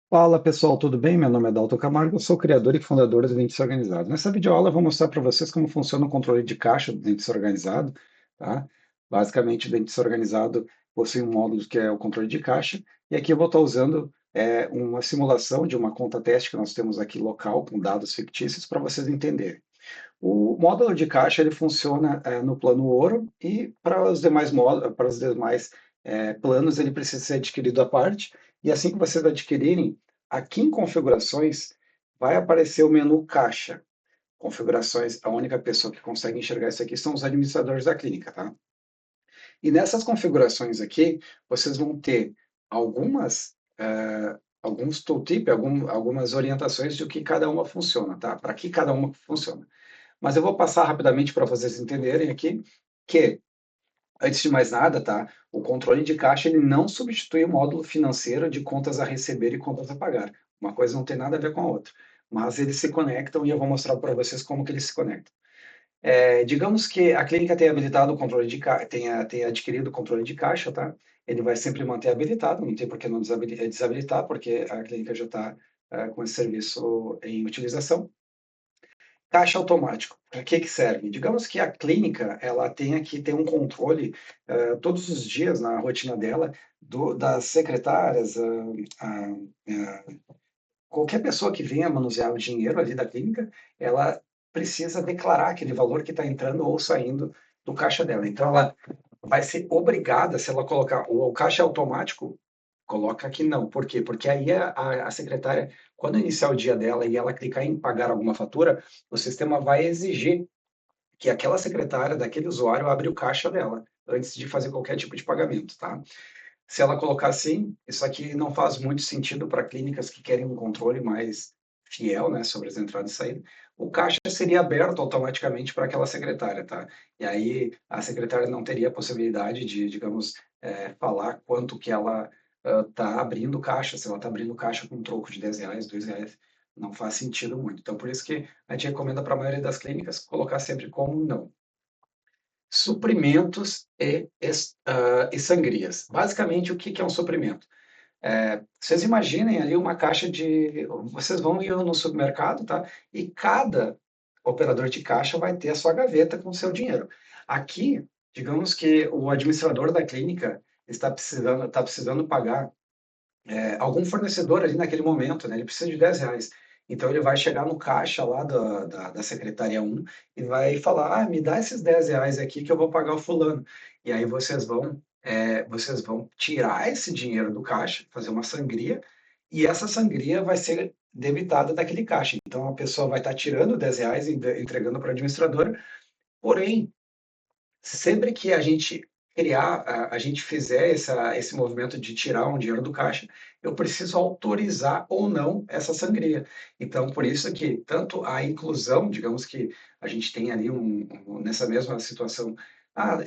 Fala pessoal, tudo bem? Meu nome é Dalton Camargo, eu sou criador e fundador do Dentista Organizado. Nessa videoaula eu vou mostrar para vocês como funciona o controle de caixa do Dentista Organizado, tá? Basicamente, o Dentista Organizado possui um módulo que é o controle de caixa, e aqui eu vou estar usando uma simulação de uma conta teste que nós temos aqui local, com dados fictícios, para vocês entenderem. O módulo de caixa ele funciona no plano ouro e para os demais módulos, para os demais planos ele precisa ser adquirido à parte. E assim que vocês adquirirem, aqui em configurações vai aparecer o menu caixa. Configurações, a única pessoa que consegue enxergar isso aqui são os administradores da clínica, tá? E nessas configurações aqui, vocês vão ter alguns tooltip, algumas orientações de que cada uma funciona, tá? Para que cada uma funciona. Mas eu vou passar rapidamente para vocês entenderem aqui que, antes de mais nada, tá? O controle de caixa ele não substitui o módulo financeiro de contas a receber e contas a pagar. Uma coisa não tem nada a ver com a outra. Mas eles se conectam e eu vou mostrar para vocês como que eles se conectam. Digamos que a clínica tenha habilitado o controle de caixa, tenha adquirido o controle de caixa, tá? Ele vai sempre manter habilitado, não tem por que não desabilitar, porque a clínica já está com esse serviço em utilização. Caixa automático, para que que serve? Digamos que a clínica, ela tenha que ter um controle, todos os dias na rotina dela, das secretárias, qualquer pessoa que venha manusear o dinheiro ali da clínica, ela precisa declarar aquele valor que está entrando ou saindo do caixa dela. Então, ela vai ser obrigada, se ela colocar o caixa automático, coloca que não. Por quê? Porque aí a secretária, quando iniciar o dia dela e ela clicar em pagar alguma fatura, o sistema vai exigir que aquela secretária daquele usuário abra o caixa dela antes de fazer qualquer tipo de pagamento, tá? Se ela colocar assim, isso aqui não faz muito sentido para clínicas que querem um controle mais fiel, né, sobre as entradas e saídas. O caixa seria aberto automaticamente para aquela secretária, tá? E aí a secretária não teria a possibilidade de, digamos, falar quanto que ela está abrindo caixa, se ela está abrindo caixa com um troco de R$ 10, R$ 2, não faz sentido muito. Então, por isso que a gente recomenda para a maioria das clínicas colocar sempre como não. Suprimentos e sangrias. Basicamente, o que que é um suprimento? Vocês imaginem ali uma caixa de. Vocês vão ir no supermercado, tá? E cada operador de caixa vai ter a sua gaveta com o seu dinheiro. Aqui, digamos que o administrador da clínica está precisando pagar algum fornecedor ali naquele momento, né? Ele precisa de R$ 10. Então ele vai chegar no caixa lá da secretaria 1 e vai falar, me dá esses R$ 10 aqui que eu vou pagar o fulano. E aí vocês vão tirar esse dinheiro do caixa, fazer uma sangria, e essa sangria vai ser debitada daquele caixa. Então a pessoa vai estar tirando R$ 10 e entregando para a administradora, porém, sempre que a gente fizer esse movimento de tirar um dinheiro do caixa, eu preciso autorizar ou não essa sangria. Então, por isso que tanto a inclusão, digamos que a gente tem ali nessa mesma situação,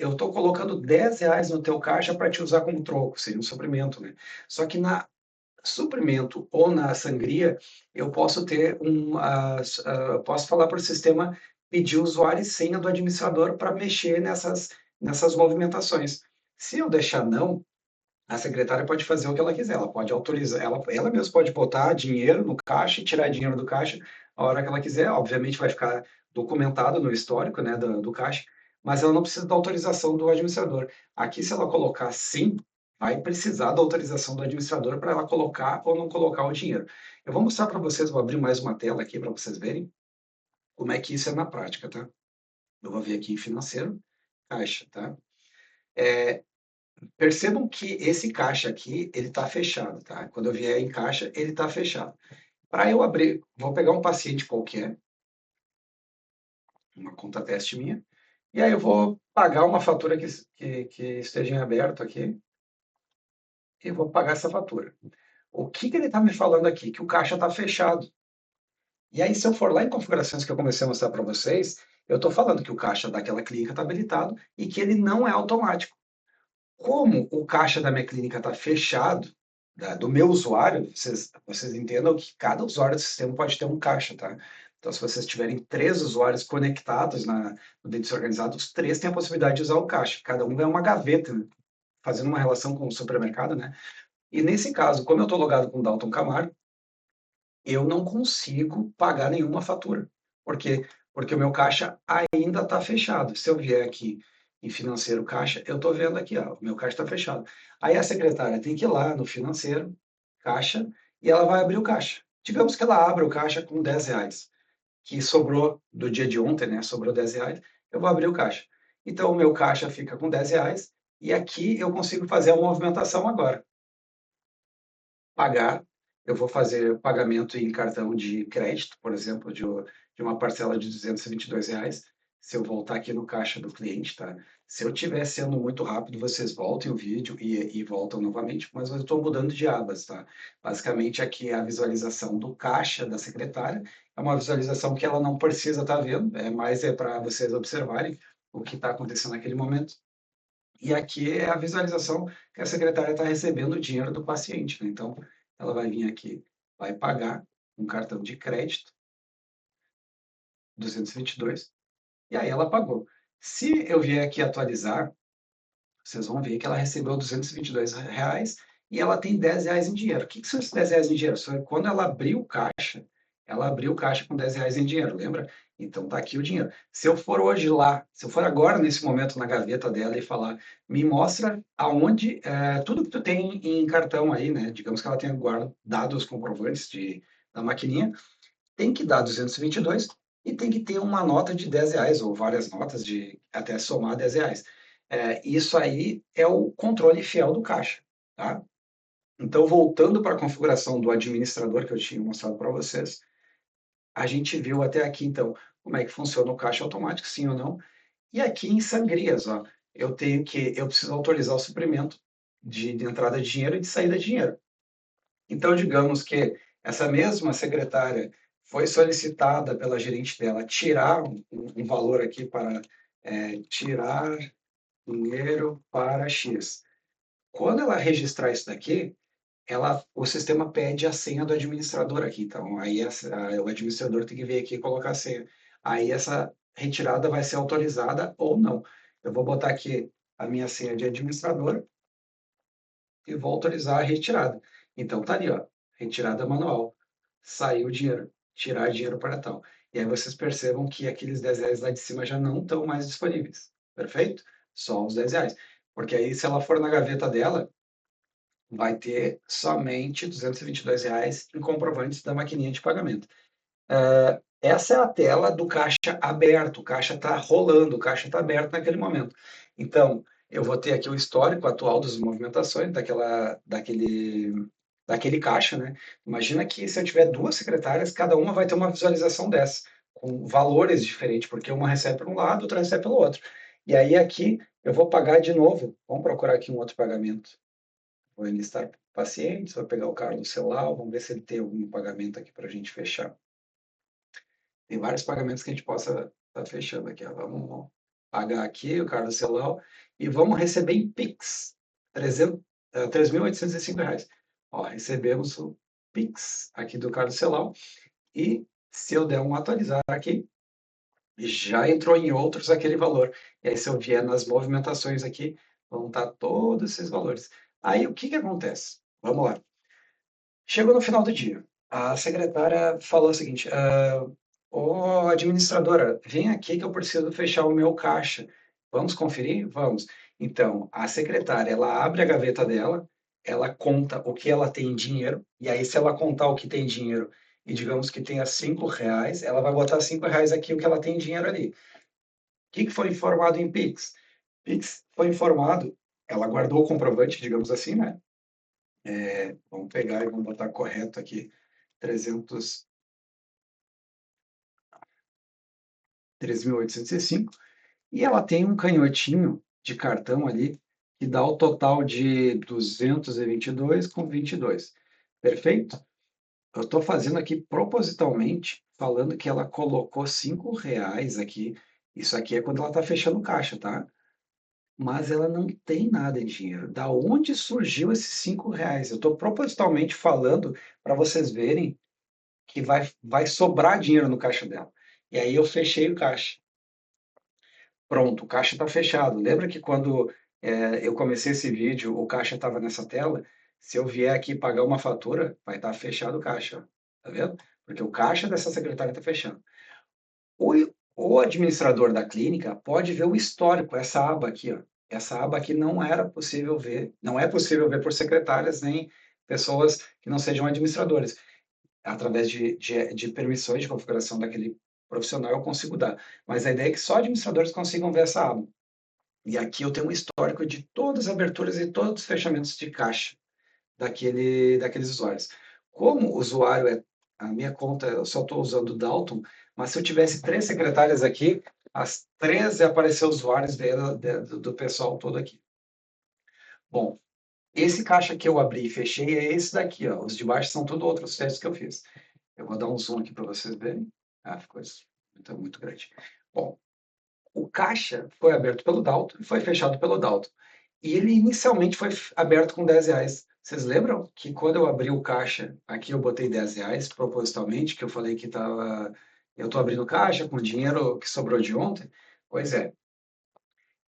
eu estou colocando R$ 10 no teu caixa para te usar como troco, seria um suprimento, né? Só que na suprimento ou na sangria, eu posso posso falar para o sistema pedir o usuário e senha do administrador para mexer nessas movimentações. Se eu deixar não, a secretária pode fazer o que ela quiser, ela pode autorizar, ela mesma pode botar dinheiro no caixa e tirar dinheiro do caixa a hora que ela quiser, obviamente vai ficar documentado no histórico, né, do caixa, mas ela não precisa da autorização do administrador. Aqui, se ela colocar sim, vai precisar da autorização do administrador para ela colocar ou não colocar o dinheiro. Eu vou mostrar para vocês, vou abrir mais uma tela aqui para vocês verem como é que isso é na prática, tá? Eu vou vir aqui em financeiro, caixa, tá? É, Percebam que esse caixa aqui, ele está fechado, tá? Quando eu vier em caixa, ele está fechado. Para eu abrir, vou pegar um paciente qualquer, uma conta teste minha, e aí eu vou pagar uma fatura que esteja em aberto aqui, e vou pagar essa fatura. O que ele está me falando aqui? Que o caixa está fechado. E aí, se eu for lá em configurações que eu comecei a mostrar para vocês, eu estou falando que o caixa daquela clínica está habilitado e que ele não é automático. Como o caixa da minha clínica está fechado, do meu usuário, vocês entendam que cada usuário do sistema pode ter um caixa, tá? Então, se vocês tiverem 3 usuários conectados no dentista organizado, os 3 têm a possibilidade de usar o caixa. Cada um é uma gaveta, né? Fazendo uma relação com o supermercado, né? E nesse caso, como eu estou logado com o Dalton Camargo, eu não consigo pagar nenhuma fatura. Por quê? Porque o meu caixa ainda está fechado. Se eu vier aqui em financeiro caixa, eu estou vendo aqui, ó, o meu caixa está fechado. Aí a secretária tem que ir lá no financeiro, caixa, e ela vai abrir o caixa. Digamos que ela abra o caixa com R$ 10, que sobrou do dia de ontem, né? Sobrou R$ 10, eu vou abrir o caixa. Então o meu caixa fica com R$ 10 e aqui eu consigo fazer a movimentação agora. Pagar, eu vou fazer pagamento em cartão de crédito, por exemplo, de uma parcela de R$ 222. Se eu voltar aqui no caixa do cliente, tá? Se eu estiver sendo muito rápido, vocês voltem o vídeo e voltam novamente, mas eu estou mudando de abas, tá? Basicamente, aqui é a visualização do caixa da secretária, é uma visualização que ela não precisa estar vendo, mais é para vocês observarem o que está acontecendo naquele momento. E aqui é a visualização que a secretária está recebendo o dinheiro do paciente, né? Então, ela vai vir aqui, vai pagar um cartão de crédito, 222, e aí ela pagou. Se eu vier aqui atualizar, vocês vão ver que ela recebeu R$ 222 e ela tem R$ 10 em dinheiro. O que são esses R$ 10 em dinheiro? Quando ela abriu o caixa com R$ 10 em dinheiro, lembra? Então tá aqui o dinheiro. Se eu for hoje lá, se eu for agora nesse momento na gaveta dela e falar, me mostra aonde, tudo que tu tem em cartão aí, né? Digamos que ela tenha guardado os comprovantes da maquininha, tem que dar 222 e tem que ter uma nota de R$ 10 ou várias notas de até somar R$ 10. Isso aí é o controle fiel do caixa, tá? Então, voltando para a configuração do administrador que eu tinha mostrado para vocês, a gente viu até aqui, então, como é que funciona o caixa automático, sim ou não. E aqui em sangrias, ó, eu preciso autorizar o suprimento de entrada de dinheiro e de saída de dinheiro. Então, digamos que essa mesma secretária foi solicitada pela gerente dela tirar um valor aqui para tirar dinheiro para X. Quando ela registrar isso daqui, o sistema pede a senha do administrador aqui. Então, aí o administrador tem que vir aqui e colocar a senha. Aí essa retirada vai ser autorizada ou não. Eu vou botar aqui a minha senha de administrador e vou autorizar a retirada. Então tá ali, ó, retirada manual. Saiu o dinheiro, tirar dinheiro para tal. E aí vocês percebam que aqueles R$ 10 lá de cima já não estão mais disponíveis. Perfeito? Só os R$ 10. Porque aí, se ela for na gaveta dela, vai ter somente R$ 222 em comprovantes da maquininha de pagamento. Essa é a tela do caixa aberto, o caixa está rolando, o caixa está aberto naquele momento. Então, eu vou ter aqui o histórico atual das movimentações daquele caixa, né? Imagina que se eu tiver duas secretárias, cada uma vai ter uma visualização dessa, com valores diferentes, porque uma recebe por um lado, outra recebe pelo outro. E aí aqui eu vou pagar de novo. Vamos procurar aqui um outro pagamento. Vou enlistar pacientes, vou pegar o Carlos Celau, vamos ver se ele tem algum pagamento aqui para a gente fechar. Tem vários pagamentos que a gente possa estar fechando aqui. Ó. Vamos pagar aqui o Carlos Celau e vamos receber em Pix R$ 3.805. Ó, recebemos o Pix aqui do Carlos Celau e se eu der um atualizar aqui, já entrou em outros aquele valor. E aí, se eu vier nas movimentações aqui, vão estar todos esses valores. Aí, o que que acontece? Vamos lá. Chegou no final do dia. A secretária falou o seguinte: ô administradora, vem aqui que eu preciso fechar o meu caixa. Vamos conferir? Vamos. Então, a secretária, ela abre a gaveta dela, ela conta o que ela tem em dinheiro, e aí, se ela contar o que tem em dinheiro e digamos que tenha R$ 5, ela vai botar R$ 5 aqui, o que ela tem em dinheiro ali. O que foi informado em Pix? Pix foi informado, ela guardou o comprovante, digamos assim, né? Vamos pegar e vamos botar correto aqui, 300, 3.805, e ela tem um canhotinho de cartão ali que dá o total de 222,22. Perfeito? Eu estou fazendo aqui propositalmente, falando que ela colocou R$ 5 aqui. Isso aqui é quando ela está fechando o caixa, tá? Mas ela não tem nada em dinheiro. Da onde surgiu esses R$ 5? Eu estou propositalmente falando para vocês verem que vai sobrar dinheiro no caixa dela. E aí eu fechei o caixa. Pronto, o caixa está fechado. Lembra que quando eu comecei esse vídeo, o caixa estava nessa tela? Se eu vier aqui pagar uma fatura, vai estar fechado o caixa. tá vendo? Porque o caixa dessa secretária está fechando. O, o administrador da clínica pode ver o histórico, essa aba aqui, ó. Essa aba aqui não era possível ver, não é possível ver por secretárias nem pessoas que não sejam administradores. Através de permissões de configuração daquele profissional eu consigo dar. Mas a ideia é que só administradores consigam ver essa aba. E aqui eu tenho um histórico de todas as aberturas e todos os fechamentos de caixa daqueles usuários. Como o usuário é a minha conta, eu só estou usando o Dalton, mas se eu tivesse 3 secretárias aqui, as 3 iam aparecer usuários do pessoal todo aqui. Bom, esse caixa que eu abri e fechei é esse daqui, ó. Os de baixo são tudo outros testes que eu fiz. Eu vou dar um zoom aqui para vocês verem. Ah, ficou muito, muito grande. Bom, o caixa foi aberto pelo Dalton e foi fechado pelo Dalton. E ele inicialmente foi aberto com R$ 10. Vocês lembram que quando eu abri o caixa, aqui eu botei R$ 10 propositalmente, que eu falei que estava. Eu estou abrindo caixa com dinheiro que sobrou de ontem? Pois é,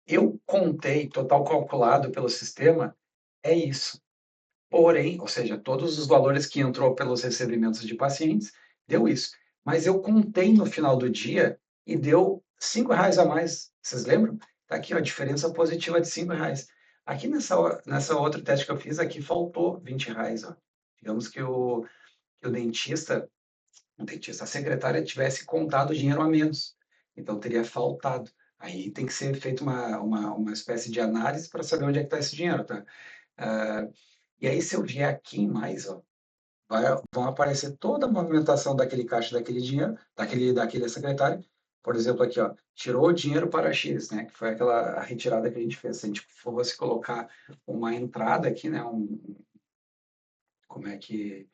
eu contei, total calculado pelo sistema, é isso. Porém, ou seja, todos os valores que entrou pelos recebimentos de pacientes, deu isso. Mas eu contei no final do dia e deu R$ 5 a mais. Vocês lembram? Está aqui, ó, a diferença positiva de R$ 5. Aqui nessa outra teste que eu fiz, aqui faltou R$ 20. Ó. Digamos que a secretária tivesse contado o dinheiro a menos. Então teria faltado. Aí tem que ser feita uma espécie de análise para saber onde é que está esse dinheiro, tá? Ah, e aí, se eu vier aqui em mais, ó, vão aparecer toda a movimentação daquele caixa, daquele dinheiro, daquele secretário. Por exemplo, aqui, ó, tirou o dinheiro para X, né? Que foi aquela retirada que a gente fez. Se a gente fosse colocar uma entrada aqui, né? Como é que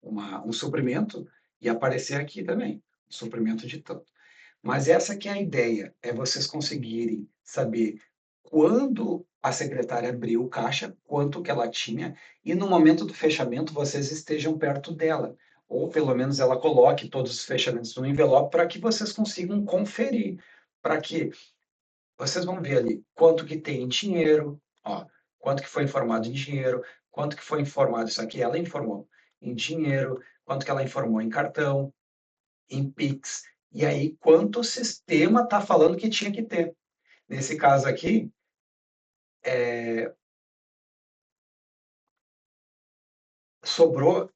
um suprimento ia aparecer aqui também, um suprimento de tanto. Mas essa que é a ideia, é vocês conseguirem saber quando a secretária abriu o caixa, quanto que ela tinha, e no momento do fechamento vocês estejam perto dela, ou pelo menos ela coloque todos os fechamentos no envelope para que vocês consigam conferir, para que vocês vão ver ali quanto que tem em dinheiro, ó, quanto que foi informado em dinheiro, quanto que foi informado, isso aqui ela informou em dinheiro, quanto que ela informou em cartão, em Pix, e aí quanto o sistema está falando que tinha que ter. Nesse caso aqui, sobrou,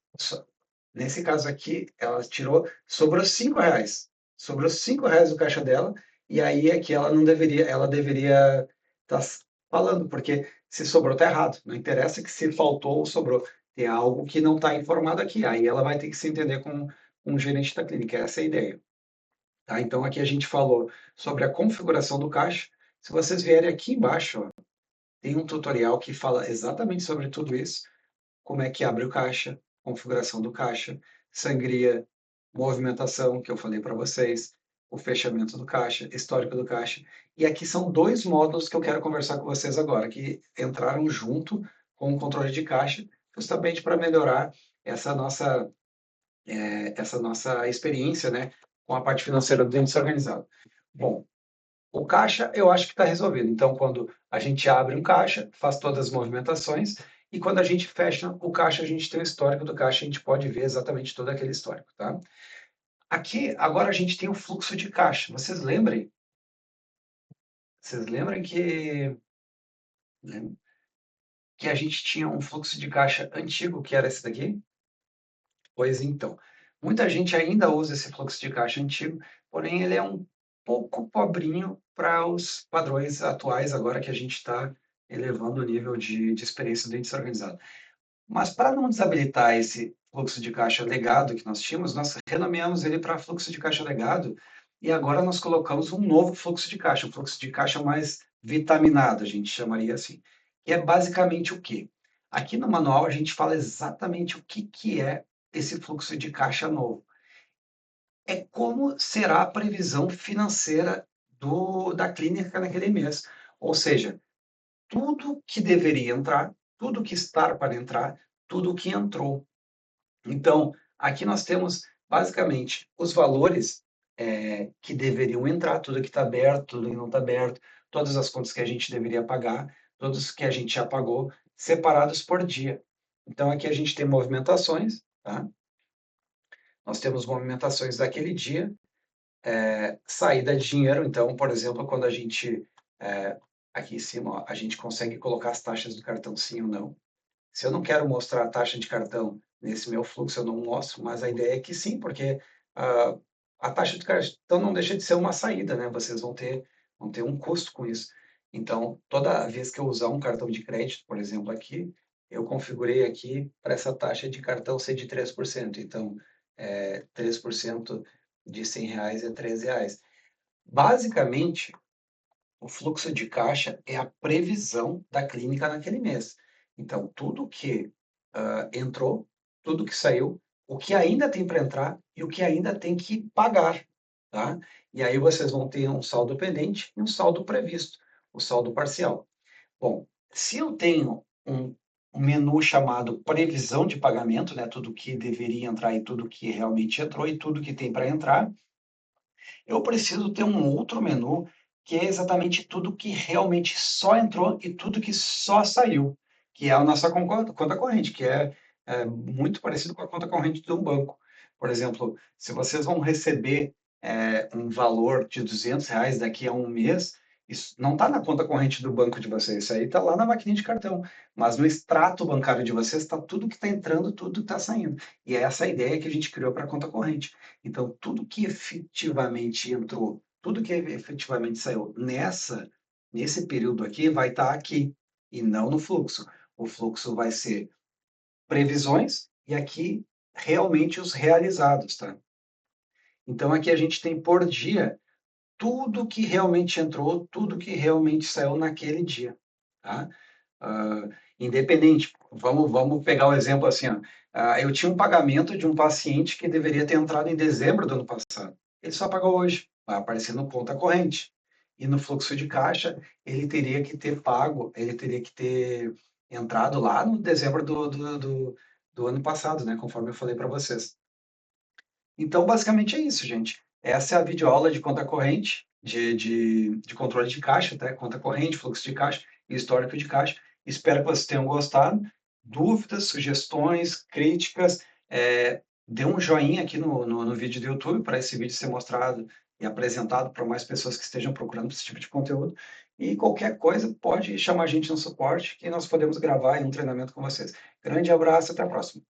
nesse caso aqui, ela tirou, sobrou R$ 5. Sobrou R$ 5 do caixa dela, e aí é que ela deveria estar falando, porque se sobrou está errado. Não interessa que se faltou ou sobrou. Tem algo que não está informado aqui. Aí ela vai ter que se entender com o gerente da clínica. Essa é a ideia. Tá? Então aqui a gente falou sobre a configuração do caixa. Se vocês vierem aqui embaixo, ó, tem um tutorial que fala exatamente sobre tudo isso, como é que abre o caixa, configuração do caixa, sangria, movimentação, que eu falei para vocês, o fechamento do caixa, histórico do caixa. E aqui são 2 módulos que eu quero conversar com vocês agora, que entraram junto com o controle de caixa, justamente para melhorar essa nossa, essa nossa experiência, né, com a parte financeira do índice organizado. Bom, o caixa eu acho que está resolvido. Então, quando a gente abre um caixa, faz todas as movimentações, e quando a gente fecha o caixa, a gente tem o histórico do caixa, a gente pode ver exatamente todo aquele histórico, tá? Aqui, agora a gente tem o fluxo de caixa. Vocês lembram que a gente tinha um fluxo de caixa antigo, que era esse daqui? Pois então, muita gente ainda usa esse fluxo de caixa antigo, porém ele é um pouco pobrinho para os padrões atuais, agora que a gente está elevando o nível de experiência do índice organizado. Mas para não desabilitar esse fluxo de caixa legado que nós tínhamos, nós renomeamos ele para fluxo de caixa legado e agora nós colocamos um novo fluxo de caixa, um fluxo de caixa mais vitaminado, a gente chamaria assim. Que é basicamente o quê? Aqui no manual a gente fala exatamente o que é esse fluxo de caixa novo. É como será a previsão financeira da clínica naquele mês. Ou seja, tudo que deveria entrar, tudo que está para entrar, tudo que entrou. Então, aqui nós temos basicamente os valores que deveriam entrar, tudo que está aberto, tudo que não está aberto, todas as contas que a gente deveria pagar, todos que a gente já pagou, separados por dia. Então, aqui a gente tem movimentações, tá? Nós temos movimentações daquele dia, saída de dinheiro. Então, por exemplo, quando a gente, é, aqui em cima, ó, a gente consegue colocar as taxas do cartão sim ou não. Se eu não quero mostrar a taxa de cartão nesse meu fluxo, eu não mostro, mas a ideia é que sim, porque ah, a taxa de cartão não deixa de ser uma saída, né? Vocês vão ter um custo com isso. Então, toda vez que eu usar um cartão de crédito, por exemplo, aqui, eu configurei aqui para essa taxa de cartão ser de 3%. Então, 3% de R$ 100 é R$ 13. Basicamente, o fluxo de caixa é a previsão da clínica naquele mês. Então, tudo que entrou, tudo que saiu, o que ainda tem para entrar e o que ainda tem que pagar, tá? E aí vocês vão ter um saldo pendente e um saldo previsto, o saldo parcial. Bom, se eu tenho um menu chamado previsão de pagamento, né, tudo que deveria entrar e tudo que realmente entrou e tudo que tem para entrar, eu preciso ter um outro menu que é exatamente tudo que realmente só entrou e tudo que só saiu, que é a nossa conta corrente, que é muito parecido com a conta corrente de um banco. Por exemplo, se vocês vão receber um valor de R$ 200 daqui a um mês, isso não está na conta corrente do banco de vocês, isso aí está lá na maquininha de cartão. Mas no extrato bancário de vocês está tudo que está entrando, tudo que está saindo. E é essa a ideia que a gente criou para a conta corrente. Então, tudo que efetivamente entrou, tudo que efetivamente saiu nesse período aqui, vai estar aqui e não no fluxo. O fluxo vai ser previsões e aqui realmente os realizados, tá? Então, aqui a gente tem por dia tudo que realmente entrou, tudo que realmente saiu naquele dia, tá? Ah, independente, vamos pegar o exemplo assim, ó. Eu tinha um pagamento de um paciente que deveria ter entrado em dezembro do ano passado. Ele só pagou hoje, vai aparecer no conta corrente. E no fluxo de caixa, ele teria que ter pago, ele teria que ter entrado lá no dezembro do ano passado, né? Conforme eu falei para vocês. Então, basicamente é isso, gente. Essa é a videoaula de conta corrente, de controle de caixa, tá? Conta corrente, fluxo de caixa e histórico de caixa. Espero que vocês tenham gostado. Dúvidas, sugestões, críticas, dê um joinha aqui no vídeo do YouTube para esse vídeo ser mostrado e apresentado para mais pessoas que estejam procurando esse tipo de conteúdo. E qualquer coisa, pode chamar a gente no suporte que nós podemos gravar um treinamento com vocês. Grande abraço, até a próxima.